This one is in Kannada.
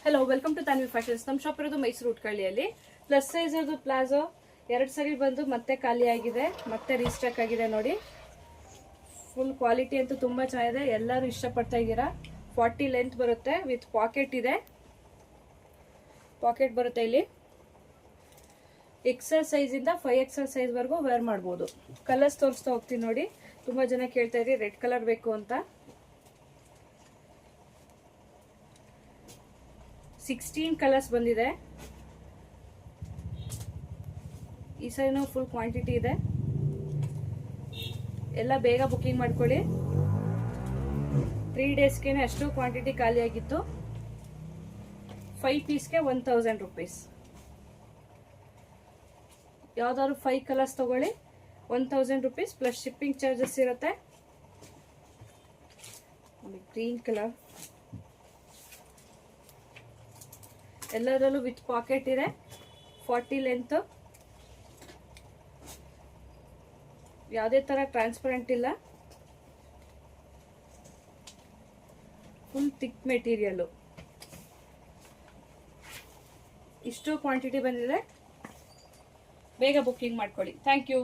Hello, welcome to Tanvi fashions. ನಮ್ಮ ಶಾಪ್ ಇರೋದು ಮೈಸೂರು ಉಟ್ಕಳ್ಳಿಯಲ್ಲಿ. ಪ್ಲಸ್ ಸೈಜ್ ಅದು ಪ್ಲಾಜೋ 2 ಸರಿ ಬಂದು ಮತ್ತೆ ಖಾಲಿ ಆಗಿದೆ, ಮತ್ತೆ ರೀಸ್ಟಾಕ್ ಆಗಿದೆ ನೋಡಿ. ಫುಲ್ ಕ್ವಾಲಿಟಿ ಅಂತೂ ತುಂಬ ಚೆನ್ನಾಗಿದೆ, ಎಲ್ಲರೂ ಇಷ್ಟಪಡ್ತಾ ಇದ್ದೀರಾ. 40 ಲೆಂತ್ ಬರುತ್ತೆ, ವಿತ್ ಪಾಕೆಟ್ ಇದೆ. ಪಾಕೆಟ್ ಬರುತ್ತೆ ಇಲ್ಲಿ. XL ಸೈಜಿಂದ 5XL ಸೈಜ್ವರೆಗೂ ವೇರ್ ಮಾಡ್ಬೋದು. ಕಲರ್ಸ್ ತೋರಿಸ್ತಾ ಹೋಗ್ತೀನಿ ನೋಡಿ. ತುಂಬ ಜನ ಕೇಳ್ತಾ ಇದ್ದೀರಿ ರೆಡ್ ಕಲರ್ ಬೇಕು ಅಂತ. 16 ಕಲರ್ಸ್ ಬಂದಿದೆ. ಈ ಸರಿನೂ ಫುಲ್ ಕ್ವಾಂಟಿಟಿ ಇದೆ, ಎಲ್ಲ ಬೇಗ ಬುಕ್ಕಿಂಗ್ ಮಾಡ್ಕೊಳ್ಳಿ. 3 ಡೇಸ್ಗೆ ಅಷ್ಟು ಕ್ವಾಂಟಿಟಿ ಖಾಲಿ ಆಗಿತ್ತು. 5 ಪೀಸ್ಗೆ 1000 ರುಪೀಸ್. ಯಾವ್ದಾದ್ರು 5 ಕಲರ್ಸ್ ತಗೊಳ್ಳಿ, 1000 ರುಪೀಸ್ ಪ್ಲಸ್ ಶಿಪ್ಪಿಂಗ್ ಚಾರ್ಜಸ್ ಇರುತ್ತೆ. ಗ್ರೀನ್ ಕಲರ್ ಎಲ್ಲದರಲ್ಲೂ ವಿತ್ ಪಾಕೆಟ್ ಇದೆ. 40 ಲೆಂತ್, ಯಾವುದೇ ತರ ಟ್ರಾನ್ಸ್ಪರೆಂಟ್ ಇಲ್ಲ, ಫುಲ್ ಥಿಕ್ ಮೆಟೀರಿಯಲ್. ಇಷ್ಟು ಕ್ವಾಂಟಿಟಿ ಬಂದಿದೆ, ಬೇಗ ಬುಕ್ಕಿಂಗ್ ಮಾಡ್ಕೊಳ್ಳಿ. Thank you.